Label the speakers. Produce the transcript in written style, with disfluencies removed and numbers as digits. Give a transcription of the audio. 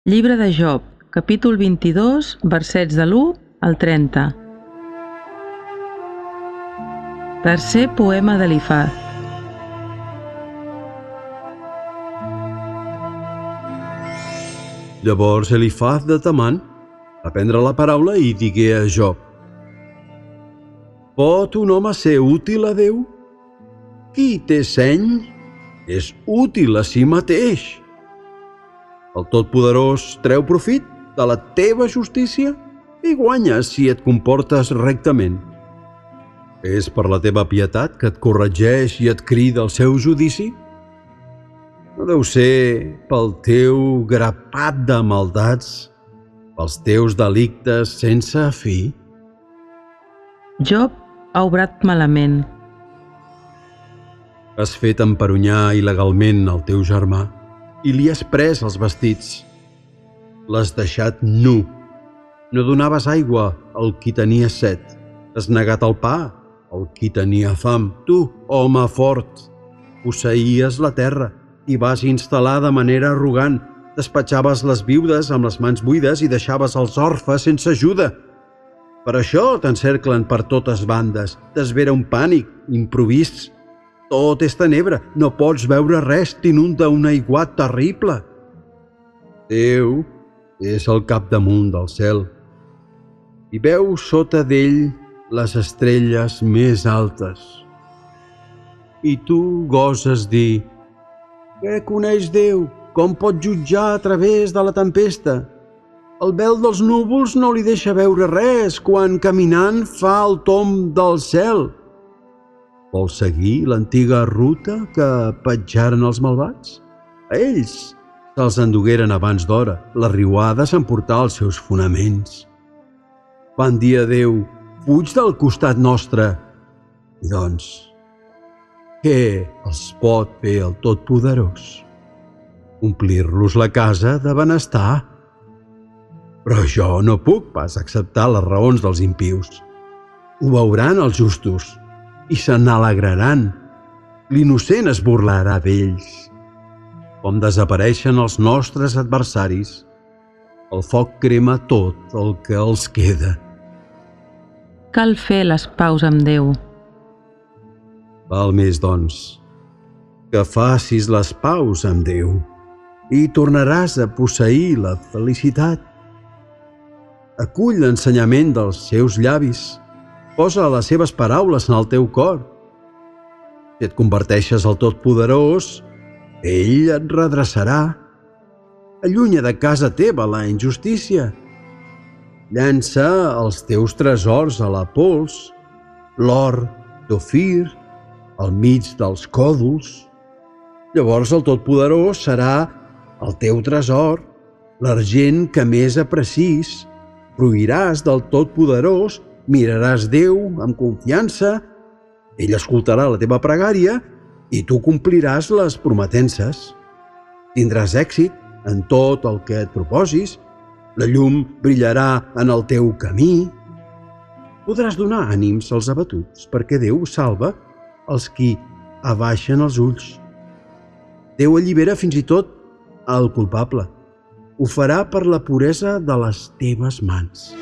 Speaker 1: Llibre de Job, capítol 22, versets de l'1 al 30. Tercer poema d'Elifaz.
Speaker 2: Llavors Elifaz de Teman va prendre la paraula i digué a Job: Pot un home ser útil a Déu? Qui té seny és útil a si mateix. El Totpoderós treu profit de la teva justícia i guanyes si et comportes rectament. És per la teva pietat que et corregeix i et crida al seu judici? No deu ser pel teu grapat de maldats, pels teus delictes sense fi?
Speaker 1: Job ha obrat malament.
Speaker 2: Has fet emperunyar il·legalment el teu germà i li has pres els vestits. L'has deixat nu. No donaves aigua al qui tenia set. Has negat el pa al qui tenia fam. Tu, home fort, posseïes la terra i vas instal·lar de manera arrogant. Despatxaves les viudes amb les mans buides i deixaves els orfes sense ajuda. Per això t'encerclen per totes bandes. T'esvera un pànic improvist. Tot és tenebra, no pots veure res, t'inunda un aiguat terrible. Déu és al capdamunt del cel i veu sota d'ell les estrelles més altes. I tu goses dir: què coneix Déu? Com pot jutjar a través de la tempesta? El vel dels núvols no li deixa veure res quan caminant fa el tomb del cel. Vols seguir l'antiga ruta que petjaren els malvats? A ells se'ls endugueren abans d'hora. La riuada s'emportà els seus fonaments. Van dir a Déu: fuig del costat nostre. I doncs, què els pot fer el Totpoderós? Omplir-los la casa de benestar. Però jo no puc pas acceptar les raons dels impius. Ho veuran els justos i se n'alegraran. L'innocent es burlarà d'ells. Com desapareixen els nostres adversaris, el foc crema tot el que els queda.
Speaker 1: Cal fer les paus amb Déu.
Speaker 2: Val més, doncs, que facis les paus amb Déu i tornaràs a posseir la felicitat. Acull l'ensenyament dels seus llavis. Posa les seves paraules en el teu cor. Si et converteixes al Totpoderós, ell et redreçarà. Allunya de casa teva la injustícia. Llança els teus tresors a la pols, l'or d'Ofir, al mig dels còdols. Llavors el Totpoderós serà el teu tresor, l'argent que més aprecis. Fruiràs del Totpoderós, miraràs Déu amb confiança, ell escoltarà la teva pregària i tu compliràs les prometences. Tindràs èxit en tot el que et proposis, la llum brillarà en el teu camí. Podràs donar ànims als abatuts, perquè Déu salva els qui abaixen els ulls. Déu allibera fins i tot el culpable. Ho farà per la puresa de les teves mans.